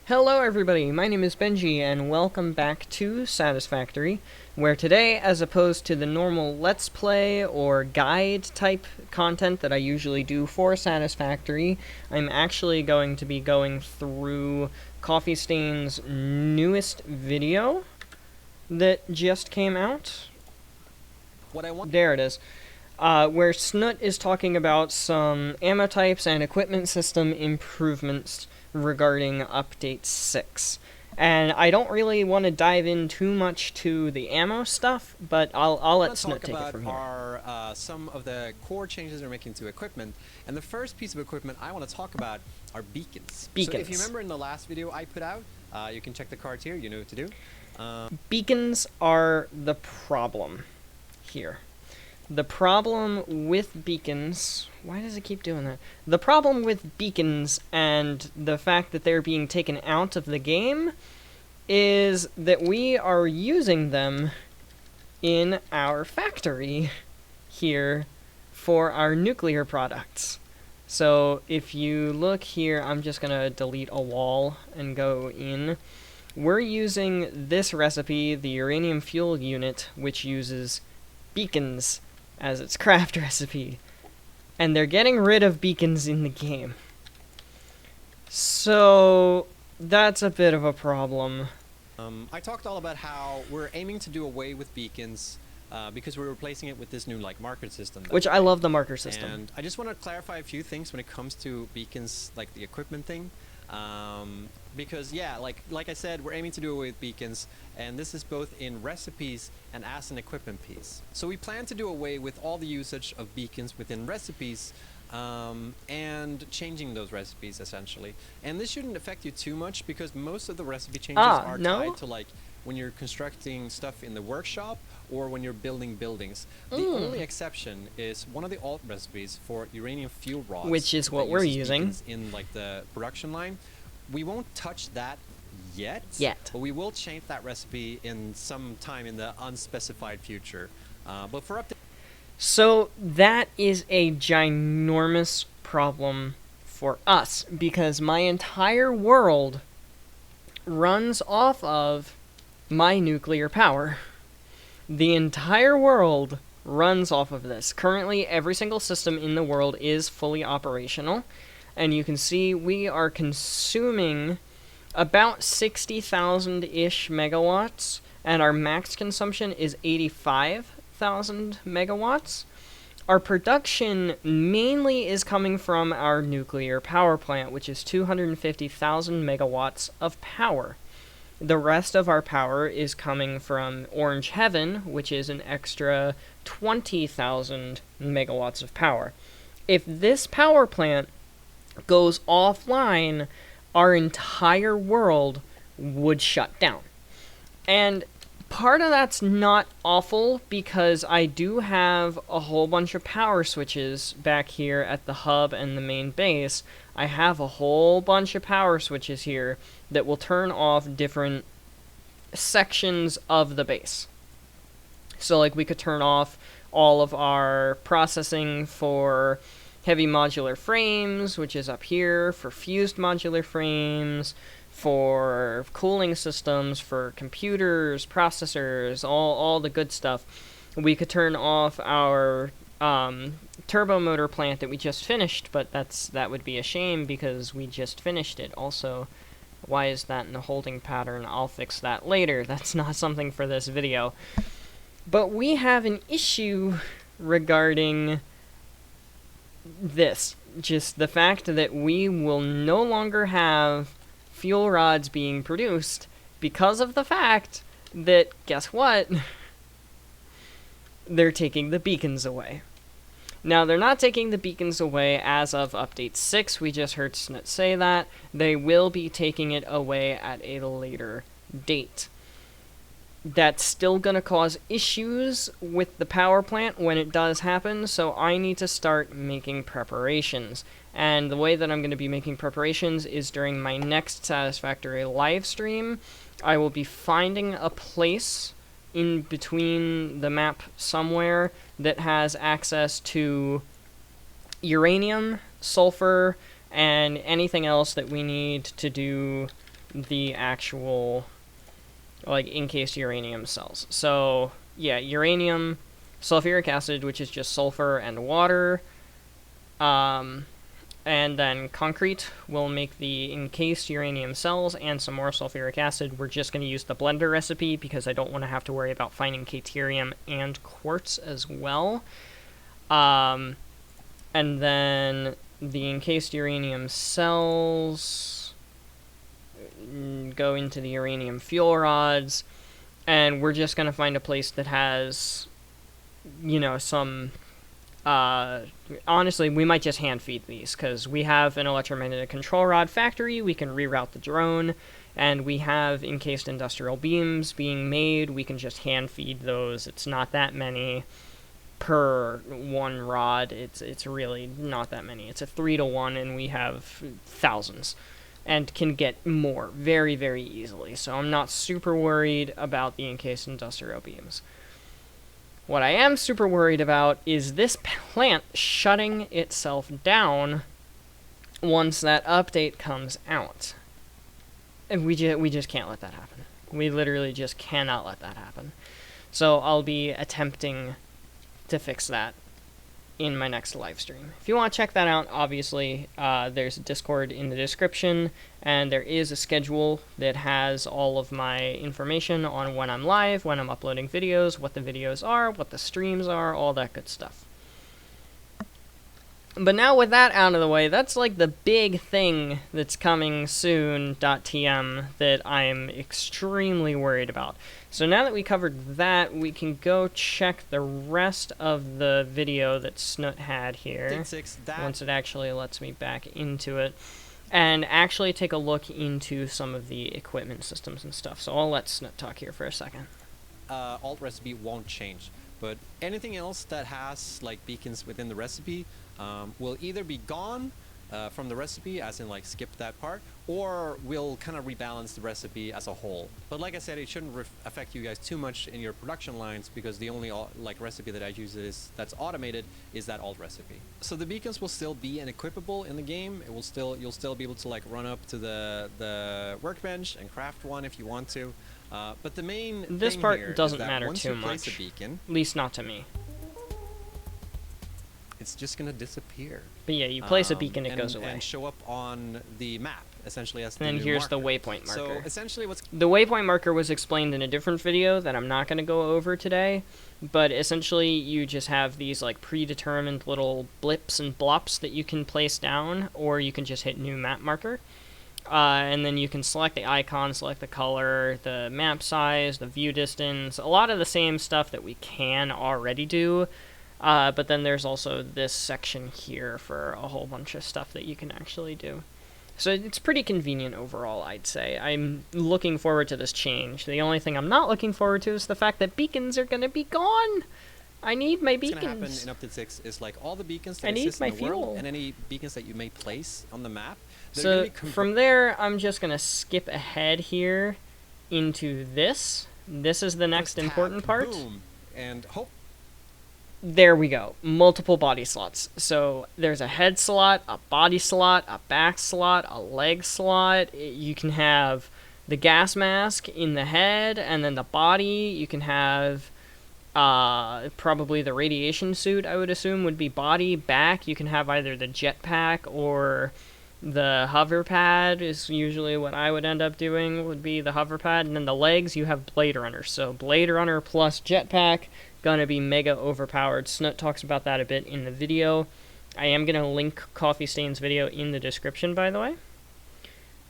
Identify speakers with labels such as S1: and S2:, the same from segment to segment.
S1: Hello everybody, my name is Benji, and welcome back to Satisfactory, where today, as opposed to the normal Let's Play or guide type content that I usually do for Satisfactory, I'm actually going to be going through Coffee Stain's newest video that just came out. There it is. Where Snoot is talking about some ammo types and equipment system improvements regarding Update 6. And I don't really want to dive in too much to the ammo stuff, but I'll let Snoot take it from here.
S2: Are some of the core changes they're making to equipment, and the first piece of equipment I want to talk about are beacons. So if you remember in the last video I put out, you can check the cards here, you know what to do.
S1: Beacons are the problem here. The problem with beacons... Why does it keep doing that? The problem with beacons and the fact that they're being taken out of the game is that we are using them in our factory here for our nuclear products. So if you look here, I'm just going to delete a wall and go in. We're using this recipe, the uranium fuel unit, which uses beacons as its craft recipe, and they're getting rid of beacons in the game. So that's a bit of a problem.
S2: I talked all about how we're aiming to do away with beacons because we're replacing it with this new marker system.
S1: Which I love the marker system.
S2: And I just want to clarify a few things when it comes to beacons, like the equipment thing. Because yeah, like I said, we're aiming to do away with beacons, and this is both in recipes and as an equipment piece. So we plan to do away with all the usage of beacons within recipes, and changing those recipes essentially. And this shouldn't affect you too much because most of the recipe changes are tied to when you're constructing stuff in the workshop or when you're building buildings. The only exception is one of the alt recipes for uranium fuel rods,
S1: which is what we're using
S2: in the production line. We won't touch that yet, but we will change that recipe in some time in the unspecified future. But for update,
S1: so that is a ginormous problem for us because my entire world runs off of my nuclear power. The entire world runs off of this. Currently, every single system in the world is fully operational, and you can see we are consuming about 60,000-ish megawatts, and our max consumption is 85,000 megawatts. Our production mainly is coming from our nuclear power plant, which is 250,000 megawatts of power. The rest of our power is coming from Orange Heaven, which is an extra 20,000 megawatts of power. If this power plant goes offline, our entire world would shut down. And part of that's not awful because I do have a whole bunch of power switches back here at the hub and the main base. I have a whole bunch of power switches here that will turn off different sections of the base. So we could turn off all of our processing for heavy modular frames, which is up here, for fused modular frames, for cooling systems, for computers, processors, all the good stuff. We could turn off our turbo motor plant that we just finished, but that would be a shame because we just finished it. Also, why is that in a holding pattern? I'll fix that later. That's not something for this video. But we have an issue regarding this. Just the fact that we will no longer have fuel rods being produced because of the fact that, guess what? They're taking the beacons away. Now, they're not taking the beacons away as of Update 6, we just heard Snoot say that. They will be taking it away at a later date. That's still going to cause issues with the power plant when it does happen, so I need to start making preparations. And the way that I'm going to be making preparations is during my next Satisfactory live stream. I will be finding a place in between the map somewhere that has access to uranium, sulfur, and anything else that we need to do the actual, like, encased uranium cells. So, yeah, uranium, sulfuric acid, which is just sulfur and water, and then concrete will make the encased uranium cells and some more sulfuric acid. We're just going to use the blender recipe because I don't want to have to worry about finding caterium and quartz as well. And then the encased uranium cells go into the uranium fuel rods, and we're just going to find a place that has, you know, some... honestly, we might just hand feed these, because we have an electromagnetic control rod factory, we can reroute the drone, and we have encased industrial beams being made, we can just hand feed those. It's not that many per one rod, it's really not that many. It's a 3-to-1, and we have thousands, and can get more very, very easily, so I'm not super worried about the encased industrial beams. What I am super worried about is this plant shutting itself down once that update comes out. And we just can't let that happen. We literally just cannot let that happen. So I'll be attempting to fix that in my next live stream. If you want to check that out, obviously, there's a Discord in the description, and there is a schedule that has all of my information on when I'm live, when I'm uploading videos, what the videos are, what the streams are, all that good stuff. But now with that out of the way, that's like the big thing that's coming soon, .tm, that I'm extremely worried about. So now that we covered that, we can go check the rest of the video that Snoot had here, once it actually lets me back into it, and actually take a look into some of the equipment systems and stuff. So I'll let Snoot talk here for a second.
S2: Alt recipe won't change, but anything else that has like beacons within the recipe will either be gone from the recipe, as in like skip that part, or we'll kind of rebalance the recipe as a whole. But like I said, it shouldn't affect you guys too much in your production lines, because the only like recipe that I use that's automated is that alt recipe. So the beacons will still be unequipable in the game. It will still, you'll still be able to like run up to the workbench and craft one if you want to. But the main
S1: this
S2: thing
S1: part
S2: here
S1: doesn't
S2: is that
S1: matter
S2: once
S1: too
S2: you place
S1: much,
S2: a beacon,
S1: at least not to me.
S2: It's just gonna disappear.
S1: But yeah, you place a beacon, it goes away.
S2: And show up on the map, essentially, as the
S1: And
S2: new
S1: here's
S2: marker.
S1: the waypoint marker.
S2: So essentially what's...
S1: The waypoint marker was explained in a different video that I'm not going to go over today, but essentially you just have these like predetermined little blips and blops that you can place down, or you can just hit new map marker. And then you can select the icon, select the color, the map size, the view distance, a lot of the same stuff that we can already do. But then there's also this section here for a whole bunch of stuff that you can actually do. So it's pretty convenient overall, I'd say. I'm looking forward to this change. The only thing I'm not looking forward to is the fact that beacons are going to be gone. I need my beacons.
S2: What's going to happen in Update 6 is like all the beacons that
S1: I need
S2: exist
S1: my
S2: in the world,
S1: fuel.
S2: and any beacons that you may place on the map.
S1: So from there, I'm just going to skip ahead here into this. This is the next important part.
S2: Boom, and hope.
S1: There we go. Multiple body slots. So there's a head slot, a body slot, a back slot, a leg slot. You can have the gas mask in the head, and then the body. You can have probably the radiation suit, I would assume, would be body. Back, you can have either the jetpack or the hover pad is usually what I would end up doing, would be the hover pad. And then the legs, you have Blade Runner. So Blade Runner plus jetpack, gonna be mega overpowered. Snoot talks about that a bit in the video. I am gonna link Coffee Stain's video in the description, by the way.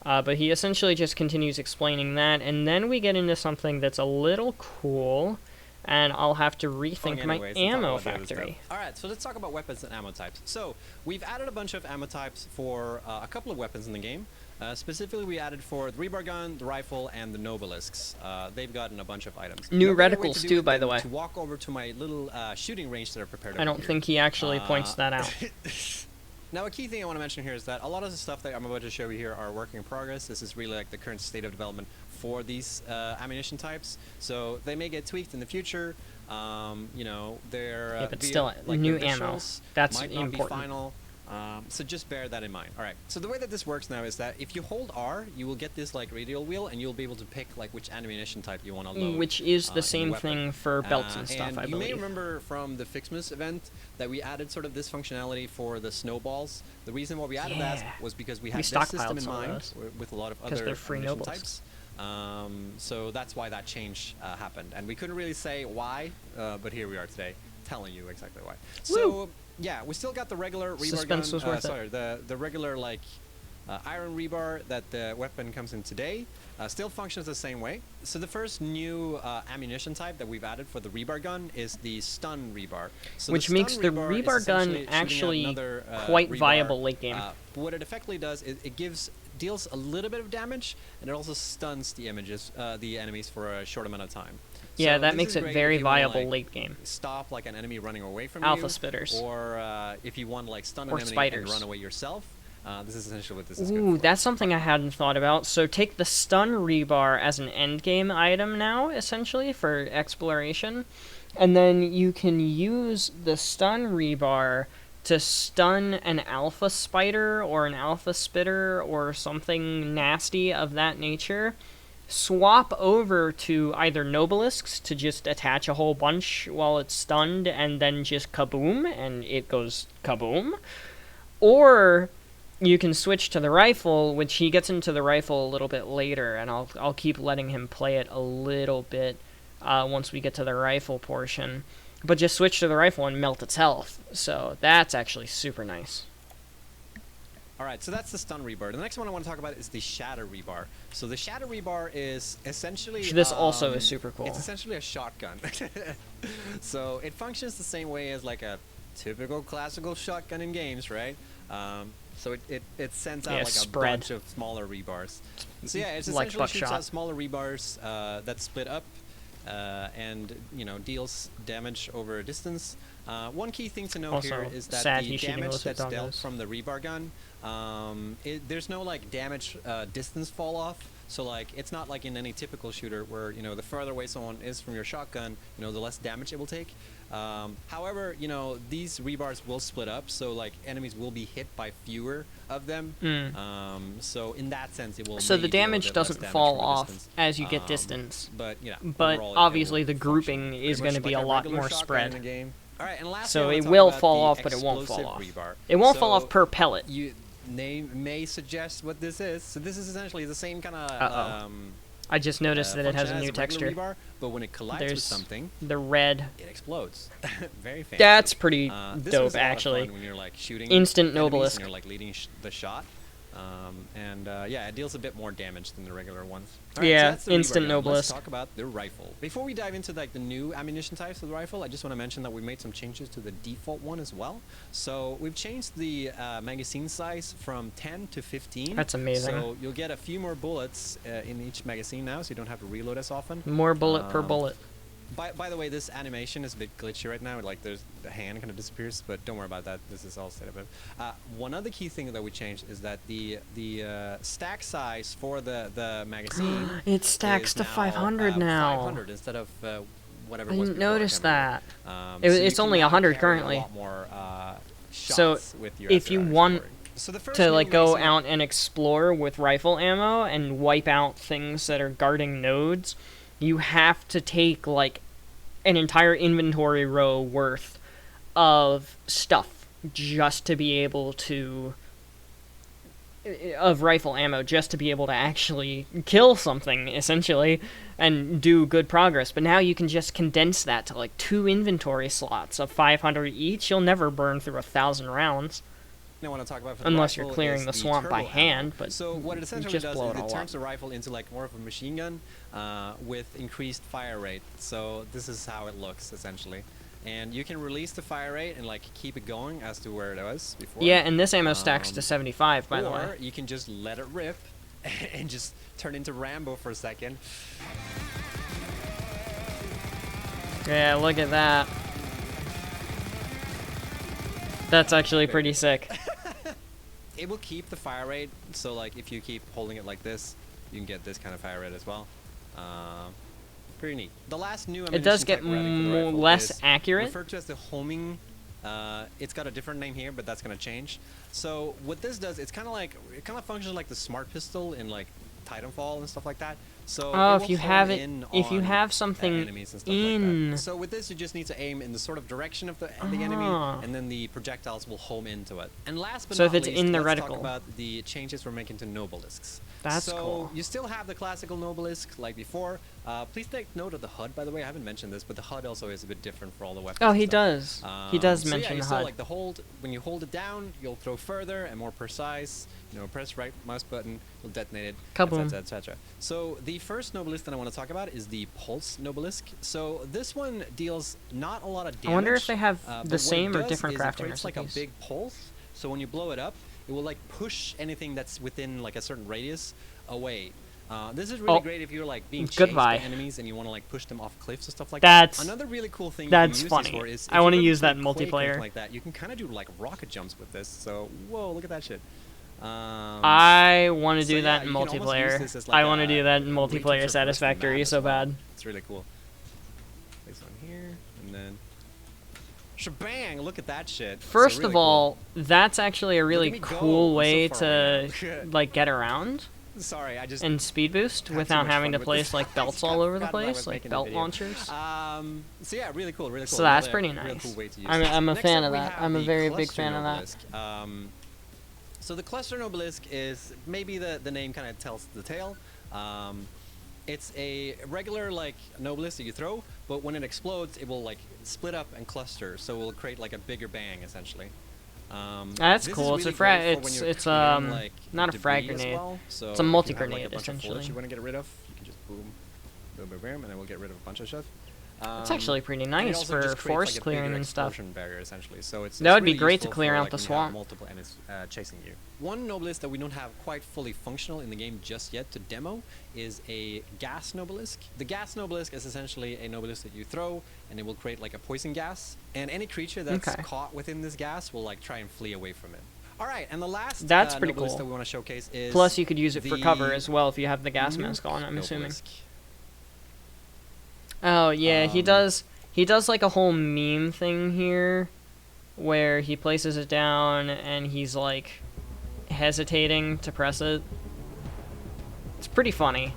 S1: But he essentially just continues explaining that, and then we get into something that's a little cool, and I'll have to rethink my ammo factory.
S2: Alright, so let's talk about weapons and ammo types. So, we've added a bunch of ammo types for a couple of weapons in the game. Specifically, we added for the Rebar gun, the rifle, and the Nobelisks. They've gotten a bunch of items.
S1: New reticles too, by the way.
S2: To walk over to my little shooting range that I've prepared.
S1: I don't think he actually points that out.
S2: Now, a key thing I want to mention here is that a lot of the stuff that I'm about to show you here are work in progress. This is really like the current state of development for these ammunition types. So they may get tweaked in the future. You know, they're
S1: yeah, but still, like new ammo. That's
S2: might not
S1: important.
S2: Be final. So just bear that in mind. All right. So the way that this works now is that if you hold R, you will get this like radial wheel, and you'll be able to pick like which ammunition type you want to load.
S1: Which is the
S2: in
S1: same
S2: weapon.
S1: thing for belts and stuff,
S2: and
S1: I
S2: you
S1: believe.
S2: may remember from the Fixmas event that we added sort of this functionality for the snowballs. The reason why we added that was because we had this system in mind with a lot of other ammunition types. So that's why that change happened, and we couldn't really say why, but here we are today, telling you exactly why. So yeah, we still got the regular rebar
S1: Suspense
S2: gun.
S1: was worth it.
S2: Sorry, the regular like iron rebar that the weapon comes in today. Still functions the same way. So the first new ammunition type that we've added for the rebar gun is the stun rebar. So
S1: which makes the rebar gun actually quite viable late game.
S2: What it effectively does is it deals a little bit of damage, and it also stuns the enemies for a short amount of time.
S1: Yeah,
S2: so
S1: that makes it very viable late game.
S2: Stop like an enemy running away from
S1: Alpha
S2: you.
S1: spitters.
S2: Or if you want to like stun an enemy
S1: spiders.
S2: and run away yourself. This is essentially what this is.
S1: Ooh, that's something I hadn't thought about. So take the stun rebar as an endgame item now, essentially, for exploration. And then you can use the stun rebar to stun an alpha spider or an alpha spitter or something nasty of that nature. Swap over to either Nobelisks to just attach a whole bunch while it's stunned and then just kaboom, and it goes kaboom. Or you can switch to the rifle, which he gets into the rifle a little bit later, and I'll keep letting him play it a little bit once we get to the rifle portion. But just switch to the rifle and melt its health. So that's actually super nice.
S2: Alright, so that's the stun rebar. The next one I want to talk about is the shatter rebar. So the shatter rebar is essentially...
S1: This also is super cool.
S2: It's essentially a shotgun. So it functions the same way as like a typical classical shotgun in games, right? So it sends out like a bunch of smaller rebars. So yeah, it's essentially shoots out smaller rebars that split up and deals damage over a distance. One key thing to note here is that the damage that's dealt from the rebar gun, there's no like damage distance fall off. So like it's not like in any typical shooter where the further away someone is from your shotgun, the less damage it will take. However, these rebars will split up, so like enemies will be hit by fewer of them. So in that sense, it will.
S1: So the damage doesn't fall off as you get distance.
S2: But
S1: but obviously the grouping is going to be a lot more spread.
S2: All right, and lastly,
S1: so it will fall off, but it won't fall off. It won't fall off per pellet.
S2: Name may suggest what this is. So this is essentially the same kind of.
S1: I just noticed that it has a new texture.
S2: Rebar, but when it collides with something,
S1: the red,
S2: it explodes. Very fancy.
S1: That's pretty dope, actually.
S2: When you're like shooting
S1: instant Noblesse,
S2: and you're like leading the shot. Yeah, it deals a bit more damage than the regular ones. Right,
S1: yeah,
S2: so
S1: instant Noblesse.
S2: Let's talk about the rifle. Before we dive into like the new ammunition types of the rifle, I just want to mention that we made some changes to the default one as well. So we've changed the magazine size from 10 to 15.
S1: That's amazing.
S2: So you'll get a few more bullets in each magazine now, so you don't have to reload as often.
S1: More bullet per bullet.
S2: By the way, this animation is a bit glitchy right now. Like, the hand kind of disappears, but don't worry about that. This is all set up. One other key thing that we changed is that the stack size for the magazine
S1: it stacks to 500 now.
S2: 500 instead of whatever.
S1: I
S2: it was
S1: didn't
S2: before,
S1: notice that.
S2: So
S1: it's only 100 currently.
S2: A lot more,
S1: so
S2: with your
S1: if you want to like go
S2: magazine
S1: out and explore with rifle ammo and wipe out things that are guarding nodes, you have to take like an entire inventory row worth of stuff just to be able to of rifle ammo just to be able to actually kill something essentially and do good progress. But now you can just condense that to like 2 inventory slots of 500 each. You'll never burn through 1,000 rounds.
S2: I want to talk about
S1: unless you're clearing the swamp by hand, but
S2: so what it essentially does is it turns the rifle into like more of a machine gun with increased fire rate. So this is how it looks essentially, and you can release the fire rate and like keep it going as to where it was before.
S1: Yeah, and this ammo stacks to 75, by the way.
S2: Or you can just let it rip and just turn into Rambo for a second.
S1: Yeah, look at that. That's actually pretty sick.
S2: It will keep the fire rate, so like if you keep holding it like this, you can get this kind of fire rate as well. Pretty neat. The last new
S1: it does get less accurate.
S2: referred to as the homing It's got a different name here, but that's gonna change. So what this does, it kind of functions like the smart pistol in like Titanfall and stuff like that. So
S1: Oh,
S2: it
S1: if
S2: will
S1: you
S2: hone
S1: have
S2: in
S1: it, if you
S2: on,
S1: have something
S2: enemies and stuff
S1: in.
S2: like that. So with this, you just need to aim in the sort of direction of the enemy, and then the projectiles will home into it. And last but
S1: So
S2: not
S1: if it's
S2: least,
S1: in the
S2: let's
S1: reticle.
S2: talk about the changes we're making to Nobelisks.
S1: That's
S2: so
S1: cool.
S2: you still have the classical Nobelisk like before. Please take note of the HUD, by the way. I haven't mentioned this, but the HUD also is a bit different for all the weapons.
S1: Oh,
S2: and
S1: he
S2: stuff.
S1: does. He does
S2: So
S1: mention
S2: yeah, you
S1: the
S2: still
S1: HUD.
S2: like the hold. When you hold it down, you'll throw further and more precise. You know, press right mouse button, you'll detonate it,
S1: Kaboom.
S2: etc., etc. So the first Nobelisk that I want to talk about is the Pulse Nobelisk. So this one deals not a lot of damage.
S1: I wonder if they have
S2: but
S1: the
S2: what
S1: same
S2: it
S1: or
S2: does
S1: different
S2: is it
S1: crafting
S2: creates like a
S1: recipes.
S2: big pulse. So when you blow it up, it will like push anything that's within like a certain radius away. This is really great if you're like being chased by enemies and you want to like push them off cliffs and stuff like that. Another really cool thing
S1: that's
S2: you can use
S1: funny.
S2: these for is
S1: I want to
S2: to
S1: use that in multiplayer.
S2: like that. You can kind of do like rocket jumps with this. So whoa, look at that shit.
S1: I want to do that in
S2: you can almost use
S1: multiplayer.
S2: this as, like,
S1: I want to
S2: a
S1: do that in
S2: way to
S1: multiplayer
S2: traverse the map
S1: Satisfactory
S2: as
S1: so
S2: well.
S1: bad.
S2: It's really cool. Place one here and then shebang! Look at that shit.
S1: First
S2: really
S1: of all,
S2: cool.
S1: that's actually a really
S2: me go.
S1: cool
S2: I'm so
S1: way
S2: far
S1: to
S2: away now.
S1: like get around
S2: Sorry, I just
S1: and speed boost
S2: had too
S1: without
S2: much
S1: having
S2: fun
S1: to
S2: with
S1: place
S2: this.
S1: like
S2: I
S1: belts
S2: just
S1: all over the
S2: forgot that I
S1: place,
S2: was
S1: like
S2: making a
S1: belt
S2: video.
S1: launchers.
S2: So yeah, really cool, really cool.
S1: So that's
S2: Another
S1: pretty
S2: really
S1: nice.
S2: cool way to use
S1: I'm a
S2: this.
S1: fan
S2: Next
S1: of
S2: up, we
S1: that.
S2: have
S1: I'm a
S2: the
S1: very big
S2: Cluster
S1: fan of that.
S2: Nobelisk. So the Cluster Nobelisk is maybe the name kind of tells the tale. It's a regular like Nobelisk that you throw, but when it explodes, it will like split up and cluster, so it will create like a bigger bang essentially.
S1: That's
S2: this
S1: cool.
S2: is
S1: It's
S2: really
S1: a
S2: great for when you're clearing, like,
S1: not a frag
S2: debris as
S1: grenade.
S2: well. So
S1: It's a
S2: if you
S1: multi-grenade,
S2: have, like, a bunch of
S1: essentially.
S2: foliage you want to get rid of, you can just boom, boom, boom, boom, and then we'll get rid of a bunch of stuff.
S1: It's actually pretty
S2: And it
S1: nice
S2: also
S1: for
S2: just creates,
S1: forest
S2: like, a
S1: clearing
S2: bigger
S1: and stuff.
S2: explosion barrier, essentially. So it's
S1: That would be
S2: really
S1: great to
S2: useful
S1: clear
S2: for,
S1: out
S2: like,
S1: the
S2: when you have
S1: swamp.
S2: multiple enemies chasing you. One Nobelisk that we don't have quite fully functional in the game just yet to demo is a Gas Nobelisk. The Gas Nobelisk is essentially a Nobelisk that you throw, and it will create like a poison gas, and any creature that's caught within this gas will like try and flee away from it. All right, and the last
S1: That's pretty
S2: Nobelisk
S1: cool.
S2: that we want to showcase is
S1: Plus, you could use it for cover
S2: the
S1: as well if you have the gas
S2: Nuke
S1: mask on. I'm assuming.
S2: Nobelisk.
S1: Oh yeah, he does. He does like a whole meme thing here, where he places it down and he's like hesitating to press it. It's pretty funny.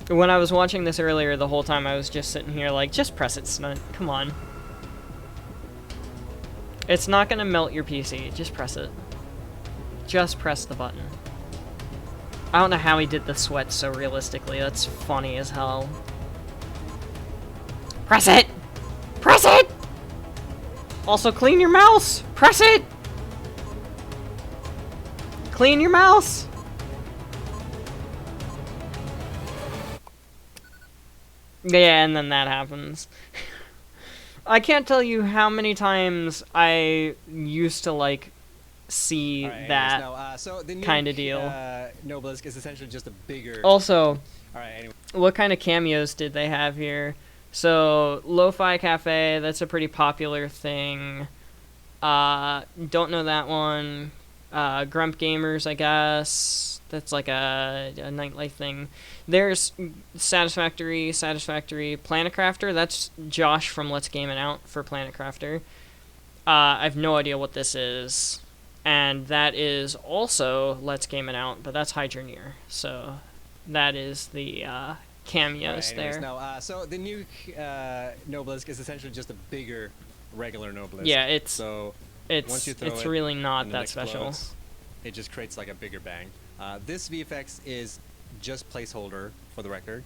S1: When I was watching this earlier, the whole time I was just sitting here like, just press it, Snunt. Come on. It's not gonna melt your PC. Just press it. Just press the button. I don't know how he did the sweat so realistically. That's funny as hell. Press it! Press it! Also, clean your mouse! Press it! Clean your mouse! Yeah, and then that happens. I can't tell you how many times I used to, like, see that
S2: so the
S1: kind of deal.
S2: Nobelisk is essentially just a bigger...
S1: Also,
S2: anyway.
S1: what kind of cameos did they have here? So, Lo-Fi Cafe, that's a pretty popular thing. Don't know that one. Grump Gamers, I guess. That's like a nightlife thing. There's Satisfactory, Planet Crafter. That's Josh from Let's Game It Out for Planet Crafter. I have no idea what this is. And that is also Let's Game It Out, but that's Hydroneer. So, that is the... cameos there.
S2: So the new Nobelisk is essentially just a bigger regular Nobelisk.
S1: Yeah, it's
S2: once you throw
S1: it's
S2: it
S1: really not
S2: and
S1: that
S2: it
S1: special.
S2: explodes, it just creates like a bigger bang. This VFX is just placeholder for the record.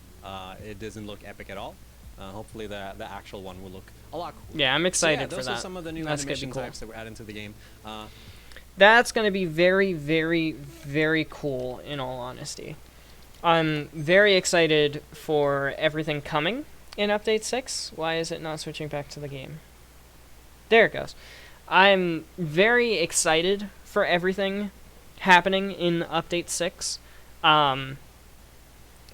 S2: It doesn't look epic at all. Hopefully the actual one will look a lot cooler.
S1: Yeah, I'm excited for
S2: those
S1: that.
S2: are some of the new
S1: That's
S2: animation
S1: cool.
S2: types that we're adding to the game.
S1: That's gonna be very, very, very cool. In all honesty. I'm very excited for everything coming in Update 6. Why is it not switching back to the game? There it goes. I'm very excited for everything happening in Update 6.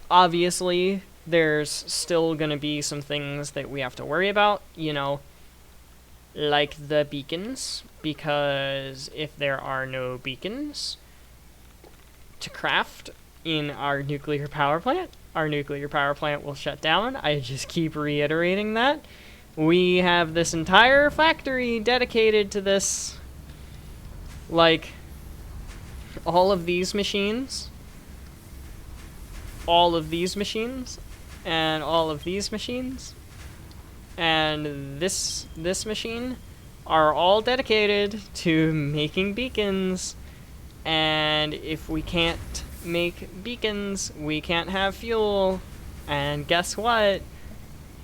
S1: Obviously, there's still going to be some things that we have to worry about, you know, like the beacons, because if there are no beacons to craft in our nuclear power plant will shut down. I just keep reiterating that. We have this entire factory dedicated to this. Like, all of these machines, all of these machines, and all of these machines, and this machine are all dedicated to making beacons. And if we can't make beacons, we can't have fuel. And guess what?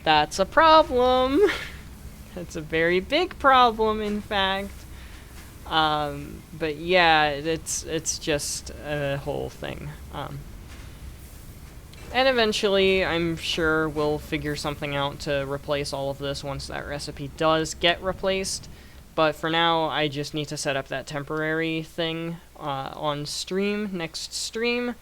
S1: That's a problem. That's a very big problem, in fact. But yeah, it's just a whole thing. And eventually, I'm sure we'll figure something out to replace all of this once that recipe does get replaced. But for now, I just need to set up that temporary thing on stream, next stream.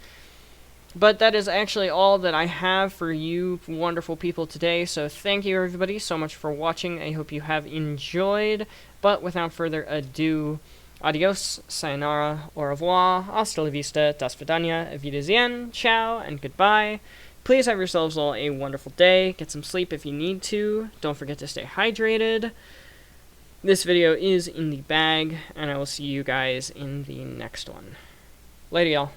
S1: But that is actually all that I have for you wonderful people today, so thank you everybody so much for watching. I hope you have enjoyed, but without further ado, adios, sayonara, au revoir, hasta la vista, das vidania, auf Wiedersehen, ciao, and goodbye. Please have yourselves all a wonderful day, get some sleep if you need to, don't forget to stay hydrated. This video is in the bag, and I will see you guys in the next one. Later, y'all.